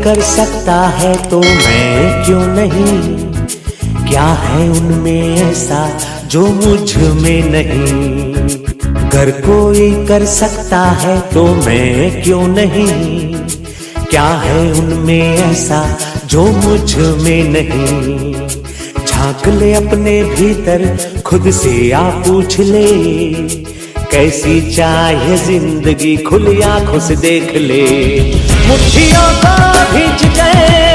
कर सकता है तो मैं क्यों नहीं? क्या है उनमें ऐसा जो मुझ में नहीं? अगर कोई कर सकता है तो मैं क्यों नहीं? क्या है उनमें ऐसा जो मुझ में नहीं? झांक ले अपने भीतर, खुद से आ पूछ ले, कैसी चाहे जिंदगी, खुली आंखों से देख ले। मुट्ठियों को भींच गए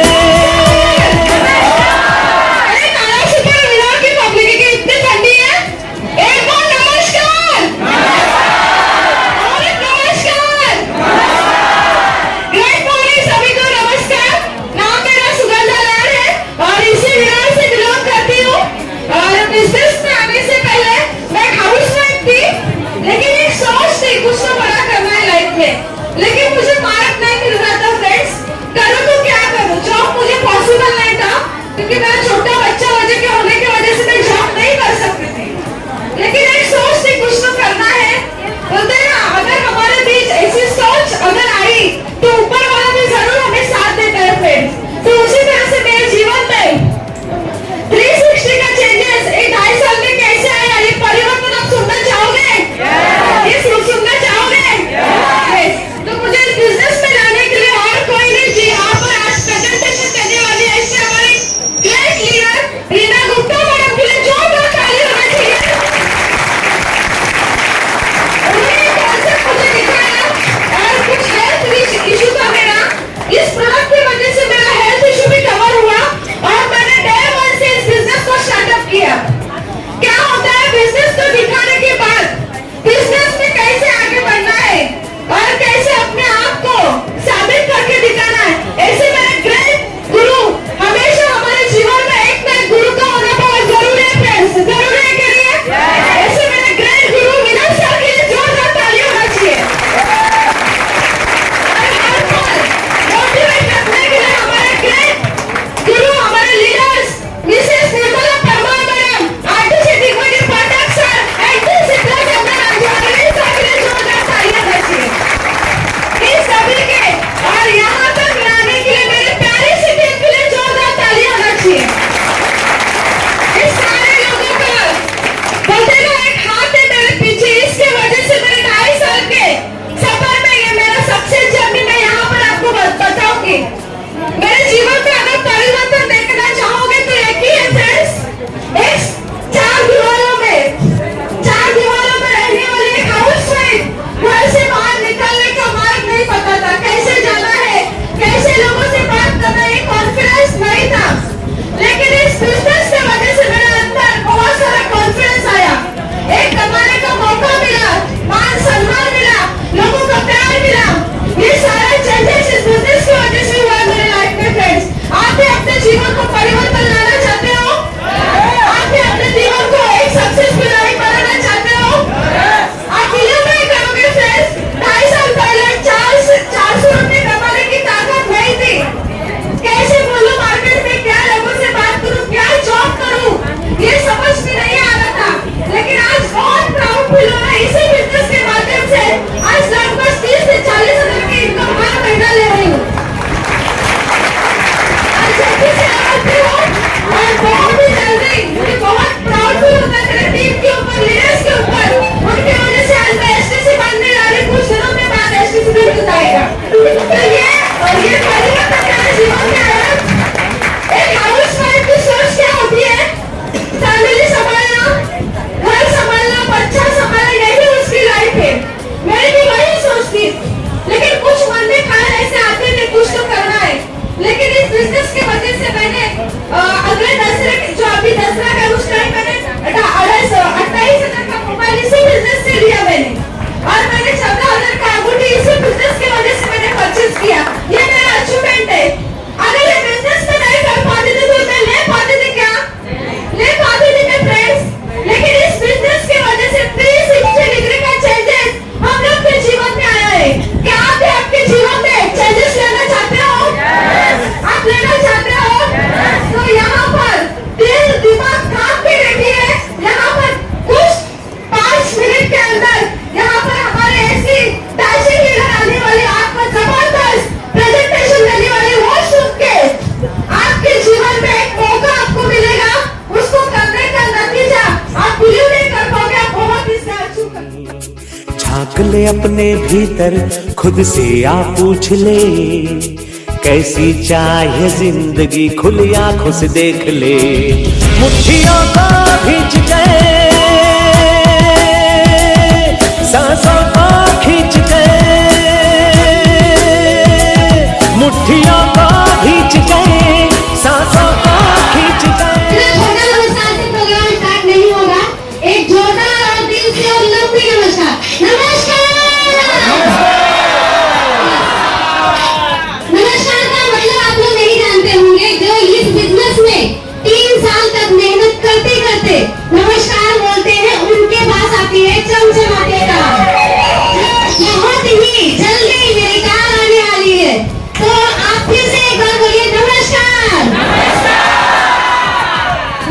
लेकिन मुझे मार्क नहीं मिल रहा था फ्रेंड्स, करूँ तो क्या करूँ? से अपने भीतर खुद से आ पूछ ले, कैसी चाहे जिंदगी खुली आंखों से देख ले। मुट्ठियों को खींच के, सांसों को खींच के, मुट्ठियों को खींच के, सांसों को खींच के। छोटा नमस्कार से प्रोग्राम स्टार्ट नहीं होगा। एक जोरदार और दिल से और लंबी नमस्कार। नमस्कार। नमस्कार का मतलब आप लोग नहीं जानते होंगे। जो इस बिजनेस में 3 साल तक मेहनत करते करते नमस्कार बोलते हैं, उनके पास आती है चमचमाते का। बहुत ही जल्दी मेरी कार आने वाली है, तो आप फिर से एक बार बोलिए नमस्कार।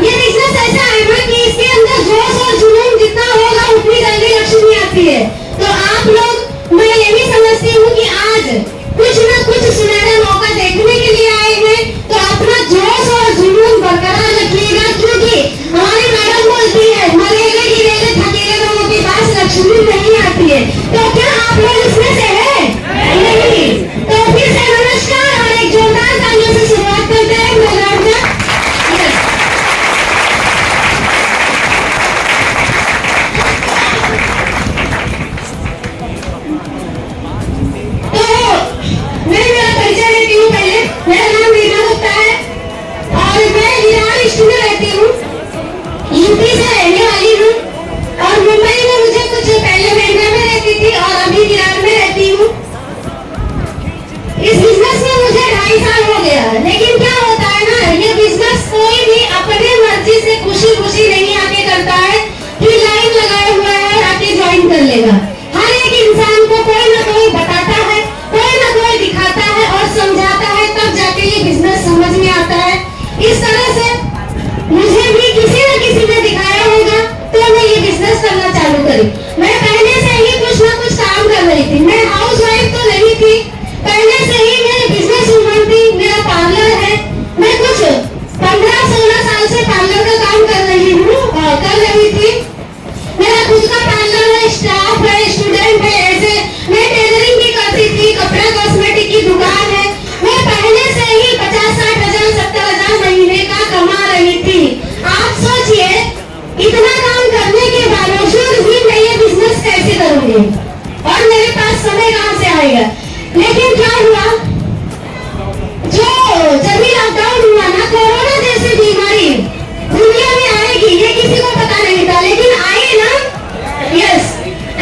ये बिजनेस ऐसा है ना कि इसके अंदर जोश और जुनून जितना होगा उतनी जल्दी लक्ष्मी आती है। तो आप लोग, मैं ये भी समझती हूँ कि आज कुछ न कुछ सुनहरा मौका देखने के लिए आए हैं, तो अपना जोश और जुनून बरकरार रखिएगा, क्योंकि हमारी मैडम बोलती है मरेले गिरेले थकेले लोगों के पास लक्ष्मी नहीं आती है। तो क्या आप लोग इसमें से हैं? नहीं। तो फिर से नमस्कार और एक जोरदार तालियों से शुरुआत करते हैं प्रोग्राम का। मैं मेरा परिचय देती हूँ पहले। मेरा नाम रीना गुप्ता है और मैं विरार ईस्ट में रहती हूँ, यूपी से रहने वाली हूँ और मुंबई में मुझे कुछ पहले महीने में रहती थी और अभी विरार में रहती हूँ। इस बिजनेस में मुझे 2.5 साल हो गया, लेकिन क्या होता है ना, ये बिजनेस कोई भी अपने मर्जी से खुशी खुशी नहीं आके करता है कि लाइन लगाया हुआ है और आके ज्वाइन कर लेगा। हर एक इंसान को कोई ना कोई बताता है, कोई ना कोई दिखाता है और समझाता है, तब जाके ये बिजनेस समझ में आता है। इस तरह से मुझे भी किसी न किसी ने दिखाया होगा तो मैं ये बिजनेस करना चालू करी। मैं पहले से ही कुछ ना कुछ काम कर रही थी। मैं हाउसवाइफ तो नहीं थी, पहले से ही मेरे बिजनेस वुमन थी। मेरा पार्लर है, मैं कुछ 15-16 साल से पार्लर का काम कर रही थी। मेरा खुद का पार्लर है, स्टाफ है, स्टूडेंट है। ऐसे मैं टेलरिंग भी करती थी, कपड़ा कॉस्मेटिक की दुकान है। मैं पहले से ही 50-60 हजार 70 हजार महीने का कमा रही थी। आप सोचिए, इतना काम करने के बावजूद भी मैं ये बिजनेस कैसे करूंगी और मेरे पास समय कहाँ से आएगा। लेकिन क्या हुआ, जो जब भी लॉकडाउन हुआ ना, कोरोना जैसी बीमारी दुनिया में आएगी ये किसी को पता नहीं था, लेकिन आई ना। यस,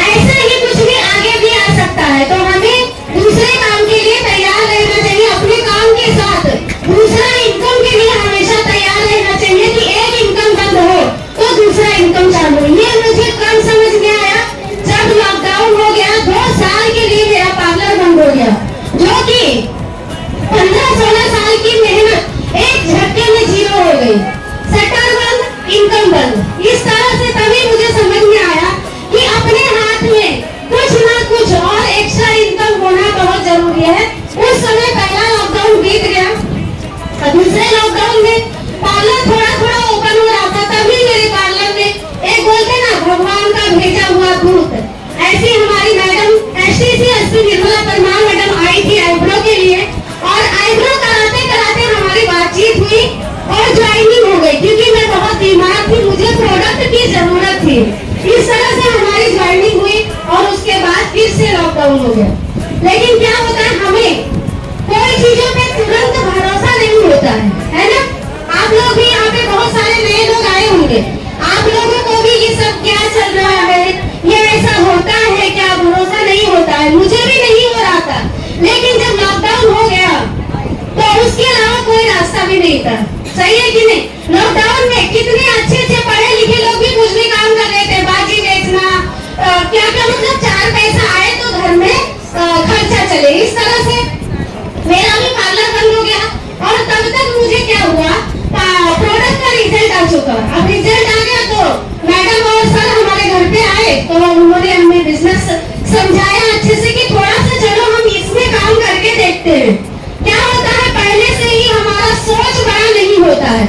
ऐसे ही कुछ भी आगे भी आ सकता है, तो हमें दूसरे काम के लिए तैयार रहना चाहिए। अपने काम के साथ दूसरा इनकम के लिए हमेशा तैयार रहना चाहिए कि एक इनकम बंद हो तो दूसरा इनकम चालू। ये मुझे कब समझ में आया, जब लॉकडाउन हो गया। 2 साल के लिए मेरा पार्लर बंद हो गया, जो कि 15-16 साल की मेहनत एक झटके में 0 हो गई। शटर बंद, इनकम बंद। इस तरह से तभी मुझे समझ में आया कि अपने हाथ में कुछ ना कुछ और एक्स्ट्रा इनकम होना बहुत जरूरी है। उस समय पहला लॉकडाउन बीत गया, दूसरे लॉकडाउन में पार्लर थोड़ा थोड़ा ओपन हो रहा था। तभी मेरे पार्लर में एक बोलते ना भगवान का भेजा हुआ दूत, ऐसी हमारी madam STC Nirmala Parmar madam आई थी आईब्रो के लिए, और आईब्रो कराते कराते हमारी बातचीत हुई और ज्वाइनिंग हो गई, क्योंकि मैं बहुत बीमार थी, मुझे प्रोडक्ट की जरूरत थी। इस तरह से हमारी ज्वाइनिंग हुई और उसके बाद फिर से लॉकडाउन हो गया। लेकिन क्या होता है, हमें कोई चीजों पे तुरंत भरोसा नहीं होता है ना। आप लोग भी यहाँ पे बहुत सारे नए लोग आए होंगे, आप लोगों को भी ये सब क्या चल रहा है, ये ऐसा होता है क्या, भरोसा नहीं होता है। मुझे भी नहीं हो रहा था, लेकिन जब लॉकडाउन हो गया तो उसके अलावा कोई रास्ता भी नहीं था। सही है कि नहीं? लॉकडाउन में कितने अच्छे पढ़े लिखे लोग भी कुछ भी काम कर रहे थे, बाजी बेचना, क्या मतलब 4 पैसा आए तो घर में खर्चा चले। इस तरह से मेरा भी पार्लर बंद हो गया और तब तक मुझे क्या हुआ, प्रोडक्ट का रिजल्ट आ चुका। अब रिजल्ट आ गया तो मैडम और सर हमारे घर पे आए, तो उन्होंने हमें बिजनेस समझाया अच्छे से कि थोड़ा सा चलो हम इसमें काम करके देखते हैं। क्या होता है, पहले से ही हमारा सोच बड़ा नहीं होता है।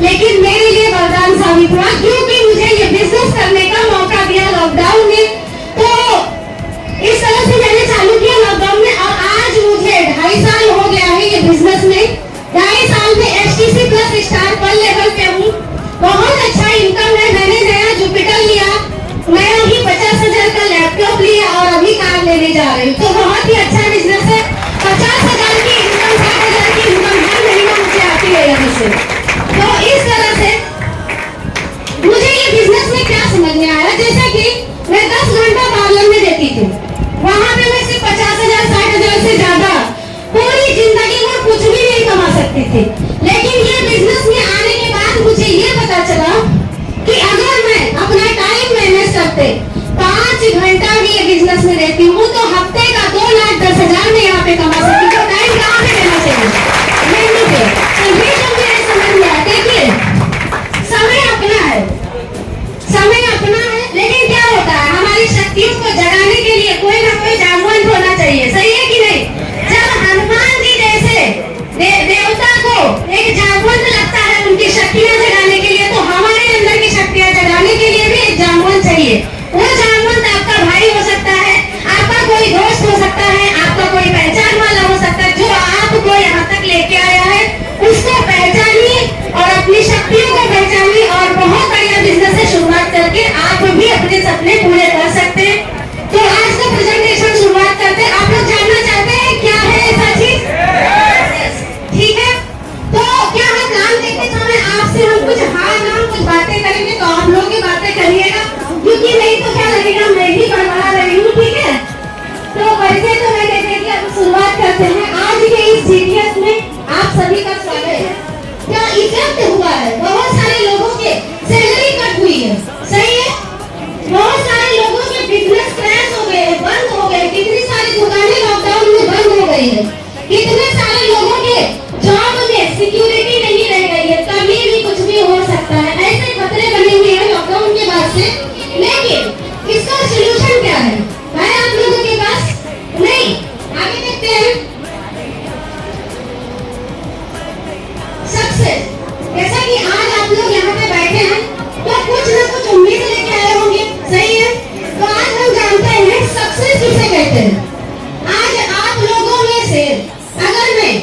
लेकिन मेरे लिए वरदान साबित हुआ, क्योंकि मुझे ये बिजनेस करने का मौका दिया लॉकडाउन में। तो इस तरह से मैंने चालू किया लॉकडाउन में, और आज मुझे 2.5 साल हो गया है ये बिजनेस में। 2.5 साल में HTC प्लस स्टार पर लेवल पे हूँ। बहुत अच्छा इनकम है। मैंने नया जुपिटर लिया, मैं अभी 50,000 का लैपटॉप लिया और अभी कार लेने जा रही हूँ। तो बहुत ही अच्छा बिजनेस है। 50,000 की इनकम, 60,000 की इनकम हर महीना मुझे आती है यहाँ से। तो इस तरह से मुझे ये बिजनेस में क्या समझ में आया, जैसे कि मैं 10 घंटा पार्लर में देती थी, वहां पे मैं सिर्फ 50,000 60,000 से ज्यादा पूरी जिंदगी में कुछ भी नहीं कमा सकती थी। लेकिन ये बिजनेस में आने के बाद मुझे ये पता चला कि अगर मैं अपना टाइम मैनेज करते 5 घंटा भी ये बिजनेस में रहती हूँ तो हफ्ते का 2,10,000 में यहाँ पे कमा सकती हूँ। तो टाइम कहाँ पे देना चाहिए, मेनू पे। तो ये जो मेरे समझ में आया, देखिए समय अपना है, समय अपना है, लेकिन क्या होता है हमारी शक्तियों को जगाने के लिए कोई ना कोई जागवंत होना चाहिए। सही है कि नहीं? जब हनुमान जी जैसे देवता को एक जागवंत लगता है उनकी शक्तियां जगाने के लिए, तो हमारे अंदर की शक्तियां जगाने के लिए भी एक जागवंत चाहिए। वो जागवंत आपका भाई हो सकता है, आपका कोई दोस्त हो सकता है, आपका कोई पहचान वाला हो सकता है, जो आपको यहाँ तक लेके आया है। उसको पहचानिए और अपनी शक्तियों को पहचानिए और बहुत बढ़िया बिजनेस से शुरुआत करके आप भी अपने सपने पूरे कर सकते हैं। तो आज का प्रेजेंटेशन शुरुआत करते हैं। आप लोग जानना चाहते हैं क्या है ऐसा चीज? ठीक है, तो क्या हम नाम देखते समय आपसे हम कुछ कुछ बातें करेंगे, तो आप लोग की बातें करिएगा, क्योंकि नहीं तो क्या लगेगा मैं ही पढ़ा रही हूँ। ठीक है, तो परिचय तो मैं कहते कि अब शुरुआत करते हैं। आज के इस जीटीएस में आप सभी का स्वागत है। क्या इफेक्ट हुआ है, बहुत सारे लोगों के सैलरी कट हुई है। सही है, बहुत सारे लोगों के बिजनेस क्रैश हो गए, बंद हो गए, कितनी सारी दुकानें लॉकडाउन में बंद हो गई है, कितने सारे लोगों के जॉब में सिक्योरिटी नहीं रह गई है, कभी भी कुछ भी हो सकता है। ऐसे खतरे बने हुए हैं लॉकडाउन के बाद से। लेकिन इसका सलूशन क्या है भाई आप लोगों के पास? नहीं, आगे देखते हैं। सक्सेस, जैसा कि आज आप लोग यहाँ पे बैठे हैं तो कुछ ना कुछ उम्मीद लेके आए होंगे। सही है, तो आज हम जानते हैं सक्सेस किसे कहते हैं। आज आप लोगों में से अगर मैं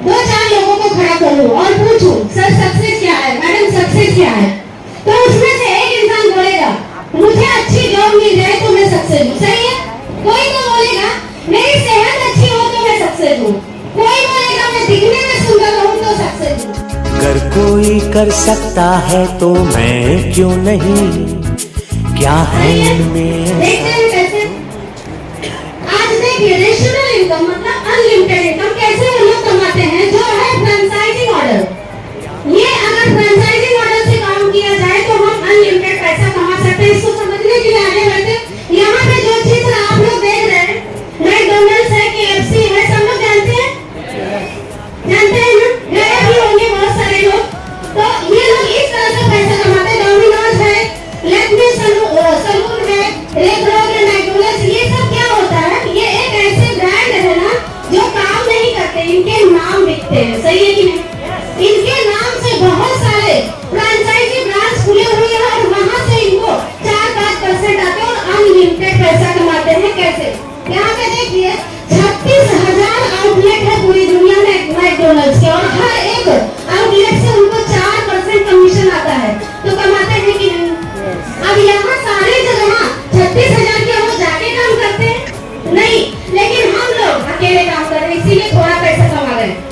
2-4 लोगों को खड़ा करूं और पूछूं सर सक्सेस क्या है, मैडम सक्सेस क्या है, तो उसमें से एक इंसान बोलेगा मुझे अच्छी जॉब मिल जाए तो मैं सक्सेस हूँ। सही है, कोई तो बोलेगा मेरी सेहत अच्छी हो तो मैं सक्सेस हूँ, कोई बोलेगा मैं दिखने में सुंदर हूँ तो सक्सेस हूँ। अगर कोई कर सकता है तो मैं क्यों नहीं, क्या है इनमें कैसे? आज देखिए रेशनल इनकम मतलब अनलिमिटेड इनकम कैसे वो लोग कमाते हैं, जो है फ्रेंचाइजी मॉडल। ये अगर फ्रेंचाइजी मॉडल से काम किया जाए तो हम अनलिमिटेड पैसा कमा सकते हैं। इसको समझने के लिए आगे बढ़ते। यहाँ पे जो चित्र आप लोग देख रहे हैं, मैकडॉनल्ड्स है, KFC है, सब लोग जानते हैं ना, गए भी होंगे बहुत सारे लोग। तो ये लोग इस तरह से पैसा कमाते हैं। डोमिनोज है, लैक्मे सलून है, रेक्रोग है, मैकडॉनल्ड्स, ये सब क्या होता है, ये एक ऐसे ब्रांड है ना जो काम नहीं करते, इनके नाम बिकते हैं। सही है कि नहीं? इनके नाम से बहुत सारे फ्रेंचाइजी ब्रांच खुले हुए हैं और वहां से इनको 4-5% आते हैं और अनलिमिटेड पैसा कमाते हैं। कैसे? यहाँ पे देखिए 36,000 आउटलेट है पूरी दुनिया में मैकडॉनल्ड्स के, और हर एक आउटलेट से उनको 4% कमीशन आता है। तो कमाते हैं कि नहीं? अब यहाँ सारे जगह 36,000 के वो जाके काम करते हैं नहीं, लेकिन हम लोग अकेले काम कर रहे हैं, इसीलिए थोड़ा पैसा कमा रहे हैं।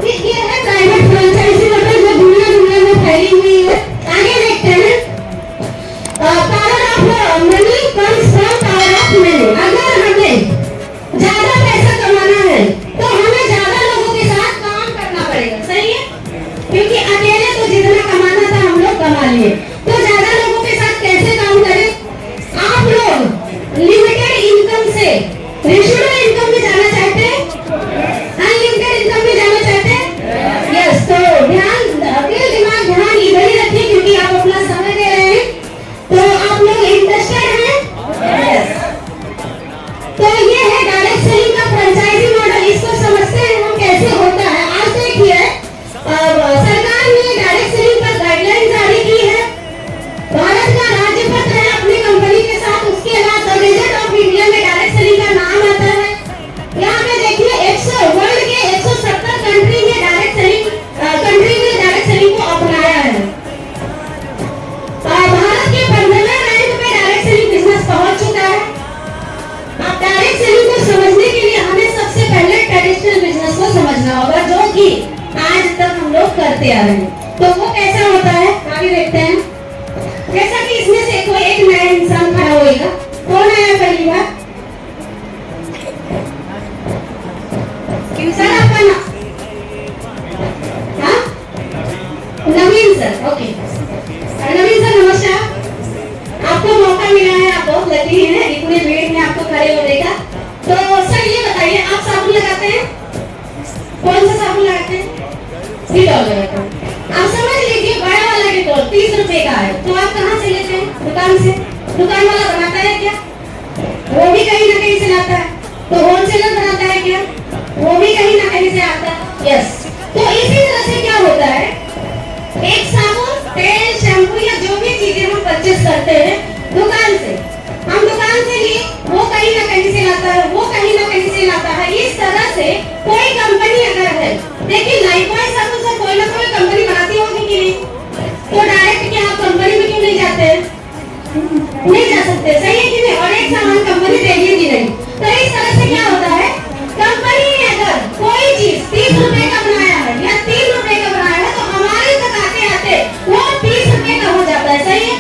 ये है प्राइवेट फ्रेंचाइजी मॉडल जो दुनिया में फैली हुई है। आगे देखते हैं, power of money comes from power of money. अगर हमें ज्यादा पैसा कमाना है तो हमें ज्यादा लोगों के साथ काम करना पड़ेगा। सही है, क्योंकि अकेले तो जितना कमाना था हम लोग कमा लिए, तो ज्यादा लोगों के साथ कैसे काम करें? आप लोग लिमिटेड इनकम से रेशनल इनकम में जाना चाहते हैं, अनलिमिटेड इनकम में जाना चाहते हैं? यस, तो दिमाग ध्यान इधर ही रखिए क्योंकि आप अपना समय दे रहे हैं। तो आप लोग इंटरेस्टेड हैं? यस, तो ये है डायरेक्ट सेलिंग का फ्रेंचाइजी मॉडल। इसको समझते हैं हम कैसे होता है। आज देखिए सरकार ने लोग करते आ रहे हैं। तो वो कैसा होता है आगे देखते हैं। जैसा कि इसमें से कोई एक नया इंसान खड़ा होएगा। कौन आया पहली बार? सर आपका नाम? हाँ, नवीन सर। ओके नवीन सर नमस्कार। आपको मौका मिला है, आप बहुत लकी हैं, इतने भीड़ में आपको खड़े होने का। तो सर ये बताइए, आप साबुन लगाते हैं? कौन सा साबुन लगाते हैं? डिटॉल लगाते हैं। आप समझ लीजिए बड़ा वाला डिटॉल 30 रुपए का है, तो आप कहाँ से लेते हैं? दुकान से। दुकान वाला बनाता है क्या? वो भी कहीं ना कहीं से लाता है। तो होलसेलर बनाता है क्या? वो भी कहीं ना कहीं से आता है। यस। तो इसी तरह से क्या होता है, एक साबुन, तेल, शैम्पू या जो भी चीजें हम परचेस करते हैं दुकान से, हम दुकान से लिए, वो कहीं ना कहीं से लाता है, वो कहीं ना कहीं से लाता है। इस तरह से कोई कंपनी अगर है, देखिए लाइफबॉय साबुन से कोई ना कोई कंपनी बनाती होगी कि नहीं, तो डायरेक्ट क्या आप कंपनी में क्यों नहीं जाते हैं? नहीं जा सकते, सही है कि नहीं? और एक सामान कंपनी देगी कि नहीं? तो इस तरह से क्या होता है, कंपनी ने अगर कोई चीज 30 रुपए का बनाया है या 3 रुपए का बनाया है, तो हमारे तक आते आते वो 30 रुपए का हो जाता है। सही है?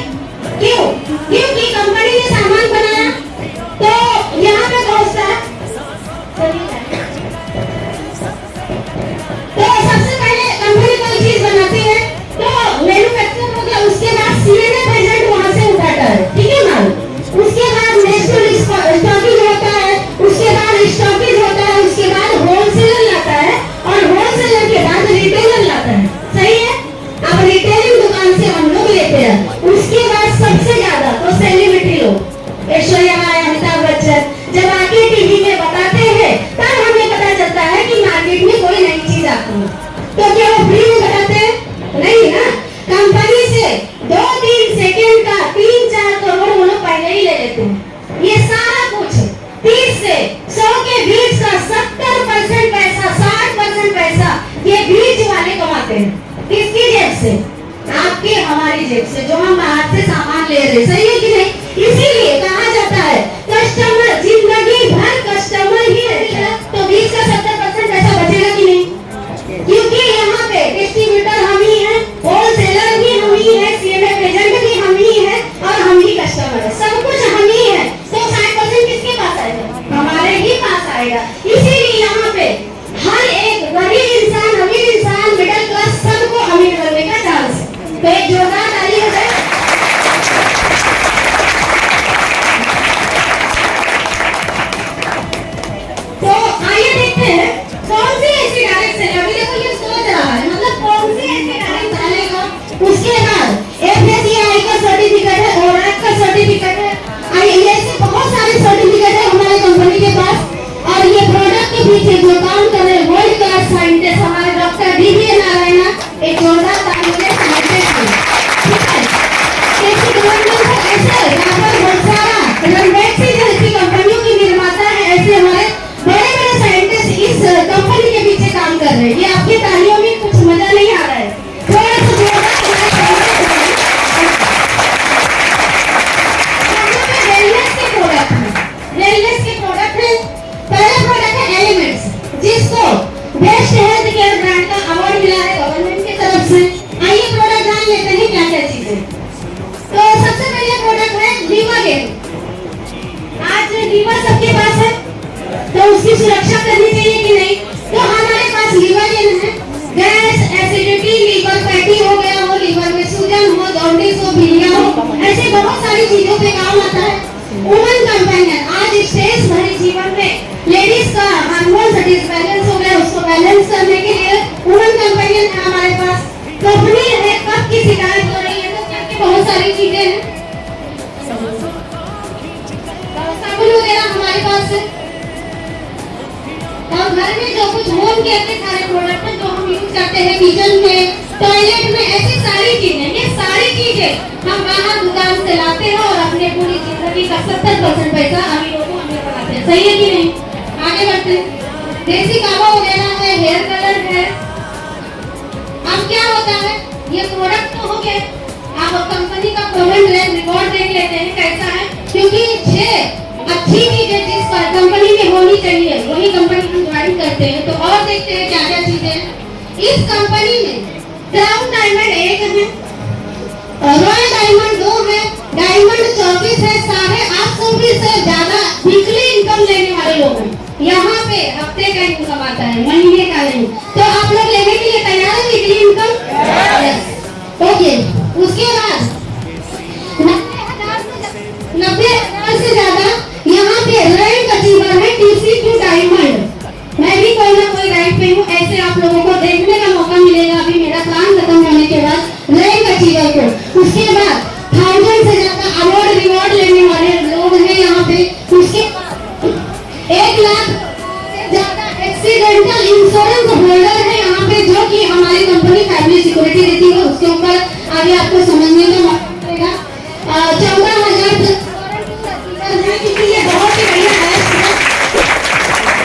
क्यों? क्योंकि कंपनी ने सामान बनाया, तो यहाँ पे पहुंचता है। तो सबसे पहले कंपनी कोई चीज बनाती है, तो मैन्युफैक्चर हो गया, उसके बाद सीएनए एजेंट वहां से उठाता है, ठीक है माल। उसके बाद नेशनल स्टॉकिंग होता है, उसके बाद स्टॉकिंग होता है, उसके बाद होलसेलर लाता है, और होलसेलर के बाद रिटेलर लाता है। सही है? अब रिटेलिंग दुकान से हम लोग लेते हैं। उसके बाद सबसे ज्यादा तो सेलिब्रिटी लोग, ऐश्वर्या राय, अमिताभ बच्चन जब आके टीवी में बताते हैं, तब हमें पता चलता है कि मार्केट में कोई नई चीज आती है। तो क्या वो फ्री में बताते हैं? नहीं ना, कंपनी से 2-3 सेकेंड का 3-4 करोड़ वो लोग पहले ही ले लेते हैं। ये सारा कुछ 30 से 100 के बीच का 70% पैसा, 60% पैसा ये बीच वाले कमाते हैं। किसकी जेब से? आपकी हमारी जेब से, जो हम बाहर से सामान ले रहे। सही है कि नहीं? इसीलिए कहा जाता है कस्टमर जिंदगी भर कस्टमर ही रहेगा। तो बीच का 70% पैसा बचेगा कि नहीं? क्योंकि यहाँ पे डिस्ट्रीब्यूटर हम ही है, होलसेलर भी हम ही है, सीएनए एजेंट भी हम ही है, और हम ही कस्टमर है, सब कुछ हम ही है। तो 60% किसके पास आएगा? हमारे ही पास आएगा। इसीलिए यहाँ पे हर एक गरीब इंसान, अमीर इंसान, मिडिल क्लास, सबको अमीर करने का चांस है। तो एक जोरदार ताली हो जाए। तो आइए देखते हैं कौन सी ऐसी डायरेक्ट से, अभी देखो ये सोच रहा है, मतलब कौन सी ऐसी डायरेक्ट डालेगा। उसके बाद एफएससीआई का सर्टिफिकेट है, ओरैक का सर्टिफिकेट है, ऐसे बहुत सारे सर्टिफिकेट है हमारे कंपनी के पास। और ये प्रोडक्ट के पीछे जो काम कर रहे हैं वर्ल्ड क्लास साइंटिस्ट हमारे डॉक्टर डीवी नारायण, एक जोरदार ताली हो जाए साइंटिस्ट को, ठीक है? ऐसे गवर्नमेंट को ऐसे यहाँ पर बहुत सारा रणवेक्सी जैसी कंपनियों की निर्माता है, ऐसे हमारे बड़े-बड़े साइंटिस्ट इस कंपनी के पीछे काम कर रहे हैं। ये आपकी तालियों में कुछ मजा नहीं आ रहा है? थोड़ा सा जोरदार वेलनेस के प्रोडक्ट है। पहला प्रोडक्ट है एलिमेंट्स, जिसको बेस्ट हेल्थ केयर ब्रांड का अवार्ड मिला है गवर्नमेंट की तरफ से। आइए प्रोडक्ट जान लेते हैं क्या क्या चीजें। तो सबसे पहले प्रोडक्ट है लीवागेन। आज लीवर सबके पास है, तो उसकी सुरक्षा करनी चाहिए कि नहीं? तो हमारे पास लीवागेन है। गैस, एसिडिटी, लीवर फैटी हो गया हो, लीवर में सूजन हो, जॉन्डिस हो, पीलिया हो, ऐसे बहुत सारी चीजों पे काम आता है। वुमन कंपेनियन, आज स्ट्रेस भरे जीवन में लेडीज का हार्मोन डिसबैलेंस हो गया, उसको बैलेंस करने के लिए वुमन कंपेनियन है हमारे पास। कंपनी है, कब की शिकायत हो रही है, तो क्या की बहुत सारी चीजें हैं, साबुन वगैरह हमारे पास है। और घर में जो कुछ होम केयर के सारे प्रोडक्ट हैं जो हम यूज करते हैं, किचन में, टॉयलेट में, ऐसी सारी चीजें, ये सारी चीजें हम बाहर दुकान से लाते हैं और अपने पूरी जिंदगी का 70% पैसा अमीरों को हमें बनाते हैं। सही है कि नहीं? आगे बढ़ते हैं। देसी कावा वगैरह है, हेयर कलर है। अब क्या होता है, ये प्रोडक्ट तो हो गए, आप कंपनी का कॉमन रिकॉर्ड देख लेते हैं कैसा है, क्योंकि 6 अच्छी चीजें जिस पर कंपनी में होनी चाहिए वही कंपनी हम ज्वाइन करते हैं। तो और देखते हैं क्या क्या चीजें। इस कंपनी में क्राउन डायमंड 1 है, रॉयल डायमंड 2 है, डायमंड 24 है। 850 से ज्यादा वीकली इनकम लेने वाले लोग हैं। यहाँ पे हफ्ते का इनकम आता है, महीने का नहीं। तो आप लोग लेने के लिए तैयार हैं वीकली इनकम? यस। ओके, उसके बाद 90,000 से ज्यादा यहाँ पे रैंक अचीवर है TC2 डायमंड। मैं भी कोई ना कोई रैंक पे हूँ, ऐसे आप लोगों को देखने का मौका मिलेगा अभी मेरा काम खत्म होने के बाद रैंक अचीवर को। उसके बाद 1000 से ज्यादा अवार्ड रिवॉर्ड लेने वाले लोग हैं यहाँ पे। उसके 1 लाख से ज्यादा एक्सीडेंटल इंश्योरेंस होल्डर है यहाँ पे, जो कि हमारी कंपनी फैमिली सिक्योरिटी देती है। उसके ऊपर आगे आपको समझने का मौका मिलेगा। 14,000 क्योंकि ये बहुत ही बढ़िया है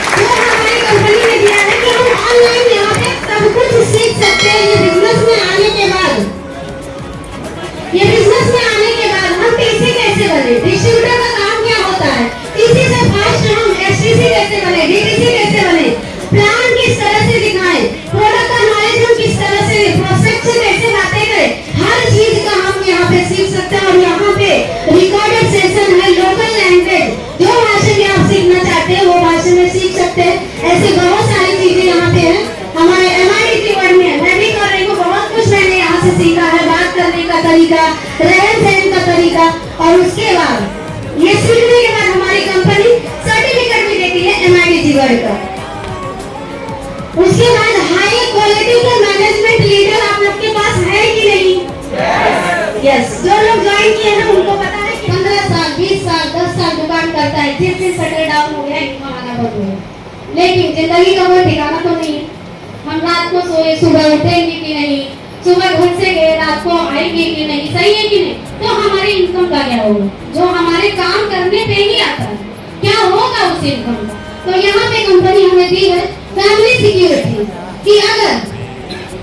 जो हमारी कंपनी ने दिया है कि हम ऑनलाइन यहाँ पे सब कुछ सीख सकते हैं। ये बिजनेस में आने के बाद हम टीसी कैसे बने, डिस्ट्रीब्यूटर का काम क्या होता है, टीसी से फास्ट हम एसटीसी कैसे बने, डीटीसी कैसे बने, प्लान किस तरह से दिखाएं, प्रोडक्ट का नॉलेज हम किस तरह से, प्रोस्पेक्ट से कैसे बातें करें, हर चीज का हम यहाँ पे सीख सकते हैं। और यहाँ पे रिकॉर्डेड सेशन है, लोकल लैंग्वेज, जो भाषा में आप सीखना चाहते हैं वो भाषा में सीख सकते हैं। ऐसे बहुत सारी चीजें यहाँ पे है हमारे MIDC वर्ड में। मैं भी कर रही हूँ, बहुत कुछ मैंने यहाँ से सीखा है, बात करने का तरीका, रहन सहन का तरीका। और उसके बाद ये सीखने के बाद हमारी कंपनी सर्टिफिकेट भी देती है MIDC वर्ड का। उसके बाद हाई क्वालिटी का मैनेजमेंट लीडर आप लोग के पास है कि नहीं? यस। जो लोग ज्वाइन किए हैं उनको पता है कि 15 साल 20 साल 10 साल दुकान करता है, जिस दिन सेटल डाउन हो गया इनकम आना बंद हो गया, लेकिन जिंदगी का कोई ठिकाना तो नहीं है। हम रात को सोए, सुबह उठेंगे कि नहीं, सुबह घर से गए रात को आएंगे कि नहीं, सही है कि नहीं? तो हमारी इनकम का क्या होगा? जो हमारे काम करने पे ही आता है, क्या होगा उस इनकम का? तो यहाँ पे कंपनी हमें दी है फैमिली सिक्योरिटी कि अगर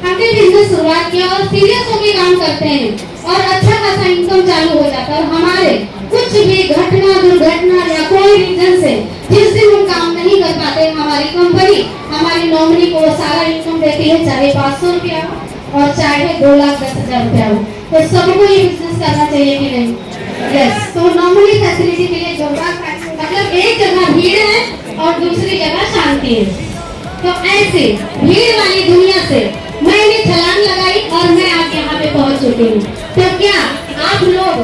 हमने बिजनेस शुरुआत किया और सीरियस होकर काम करते हैं और अच्छा खासा इनकम चालू हो जाता है और हमारे कुछ भी घटना दुर्घटना या कोई रीजन से जिस दिन हम काम नहीं कर पाते, हमारी कंपनी हमारी नॉमिनी को सारा इनकम देती है, चाहे 500 रुपया और चाहे 2,10,000 रुपया हो। तो सबको ये बिजनेस करना चाहिए कि नहीं? यस। तो नॉमिनी फैसिलिटी के लिए जोरदार मतलब एक जगह भीड़ है और दूसरी जगह शांति है। तो ऐसे भीड़ वाली दुनिया से मैंने छलांग लगाई और मैं आज यहाँ पे पहुँच चुकी हूँ। तो क्या आप लोग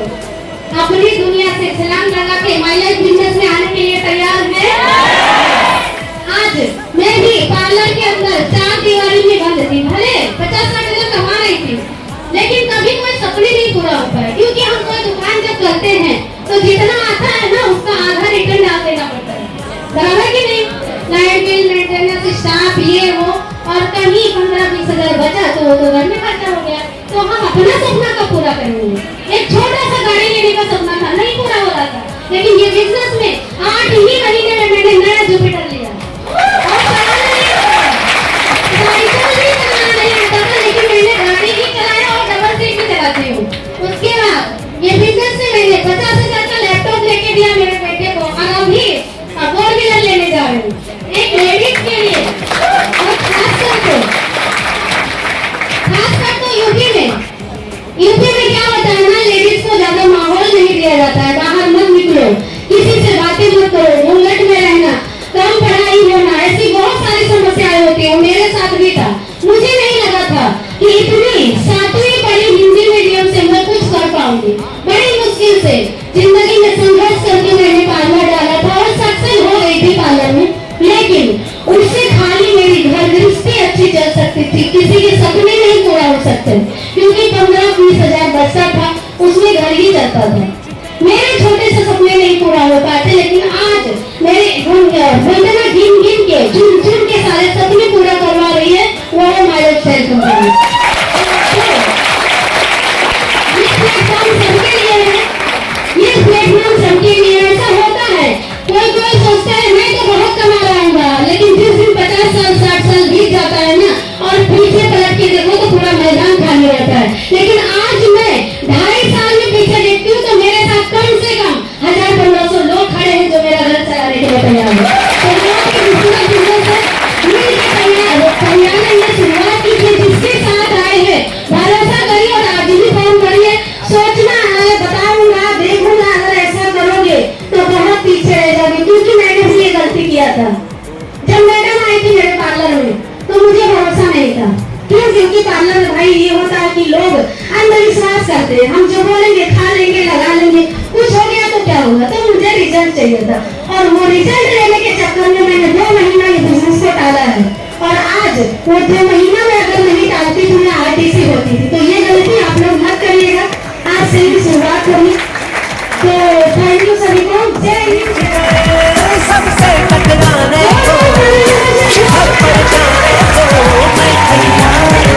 अपनी दुनिया से छलांग लगा के माय लाइफ बिजनेस में आने के लिए तैयार हैं? आज मैं भी पार्लर के अंदर 4 दीवारी में बंद थी, भले 50-60 हजार कमा रही थी, लेकिन कभी कोई सपने नहीं पूरा हो पाया। क्योंकि हम कोई दुकान जब करते हैं तो जितना आता है ना उसका आधा रिटर्न डाल देना पड़ता है, बराबर कि नहीं? लाइट बिल, मेंटेनेंस, स्टाफ, ये वो, और कहीं 15-20 हजार बचा तो वो तो घर में खर्चा हो गया। तो हम अपना सपना कब पूरा करेंगे? एक छोटा सा गाड़ी लेने का सपना था, नहीं पूरा हो रहा था, लेकिन ये बिजनेस में 8 ही महीने में मैंने नया जुपिटर लिया और चलाना नहीं आता, साइकिल भी चलाना नहीं आता था, लेकिन मैंने गाड़ी भी चलाया और डबल सीट भी चलाती हूँ। उसके बाद ये बिजनेस से मैंने 50,000 का लैपटॉप लेके दिया मेरे बेटे को और अभी 4 व्हीलर लेने जा रही हूँ एक लेडीज के लिए। और खासकर तो यूपी में क्या होता है ना, लेडीज को ज्यादा माहौल नहीं दिया जाता है, बाहर मत निकलो, किसी से बातें मत करो, घूंघट में रहना, कम पढ़ाई होना, ऐसी बहुत सारी समस्याएं होती है। मेरे साथ भी था। मुझे नहीं लगा था कि इतनी 7वीं पढ़ी हिंदी मीडियम से मैं कुछ कर पाऊंगी। बड़ी मुश्किल से जिंदगी में संघर्ष करके मैंने पार्लर डाला था और सक्सेस हो गई थी पार्लर में, लेकिन उससे खाली मेरी घर गृहस्थी अच्छी चल सकती थी, किसी के सपने नहीं पूरा हो सकते, क्योंकि 15-20 हजार बचता था, उसमें घर ही चलता था। मेरे छोटे से सपने नहीं पूरा हो पाते, लेकिन आज मेरे वंदना गिन के चुन के सारे सपने पूरा करवा रही है, वो है माय लाइफ स्टाइल कंपनी। ये प्लेटफॉर्म सबके लिए है, ये प्लेटफॉर्म सबके लिए। ऐसा होता है कोई सोचता है मैं तो बहुत कमा रहा हूँ, लेकिन जिस दिन 50 साल 60 साल बीत जाता है ना और पीछे पलट के देखो तो पूरा मैदान खाली रहता है। लेकिन आज मैं 2.5 साल में पीछे देखती हूँ तो मेरे साथ कम से कम 1000-1500 लोग खड़े हैं जो मेरा घर चलाने के लिए तैयार है। तो ये शुरुआत की थी जिसके साथ आज करते हैं, हम जो बोलेंगे खा लेंगे, लगा लेंगे, कुछ हो गया तो क्या होगा। तो मुझे रिजल्ट चाहिए था और वो रिजल्ट लेने के चक्कर में मैंने 2 महीना ये बिजनेस को टाला है। और आज वो 2 महीना में अगर नहीं टालती तो मैं RTC होती थी। तो ये गलती आप लोग मत करिएगा, आज से ही शुरुआत करिए। तो थैंक यू सभी को, जय हिंद। सबसे टकराने को, थप्पड़ जाने को मैं तैयार हूँ,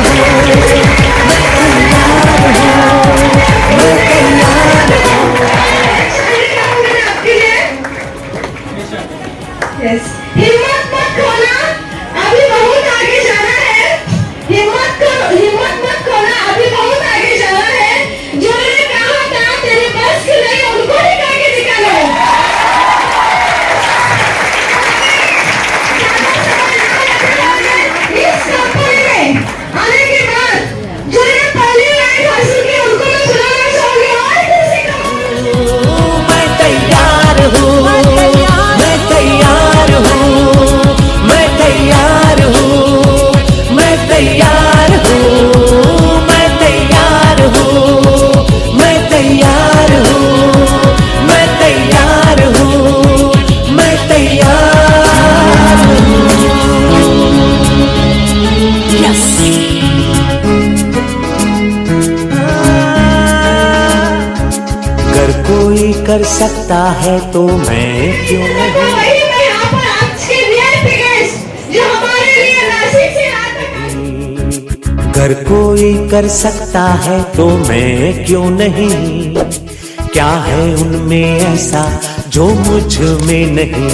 मैं तैयार हूँ, मैं तैयार हूँ। हिम्मत मत खोना, अभी बहुत आगे जाना है। हिम्मत मत खोना, अभी बहुत आगे जाना है। जो मैंने कहा था तेरे बस की नहीं, उनको ही करके दिखाना है। इस कंपनी में आने के बाद जो मैंने पहली रैंक हासिल की उनको मैं सुनाना चाहूंगी। और किसी को मैं तैयार हूँ, मैं तैयार हूँ, मैं तैयार हूँ, मैं तैयार हूँ, मैं तैयार हूँ, मैं तैयार हूँ, मैं तैयार हूँ, मैं तैयार हूँ। यस। अगर कोई कर सकता है तो मैं क्यों नहीं। वही मैं यहाँ पर आज के VIP गेस्ट जो हमारे लिए नासिक से आते हैं। अगर कोई कर सकता है तो मैं क्यों नहीं। क्या है उनमें ऐसा जो मुझ में नहीं।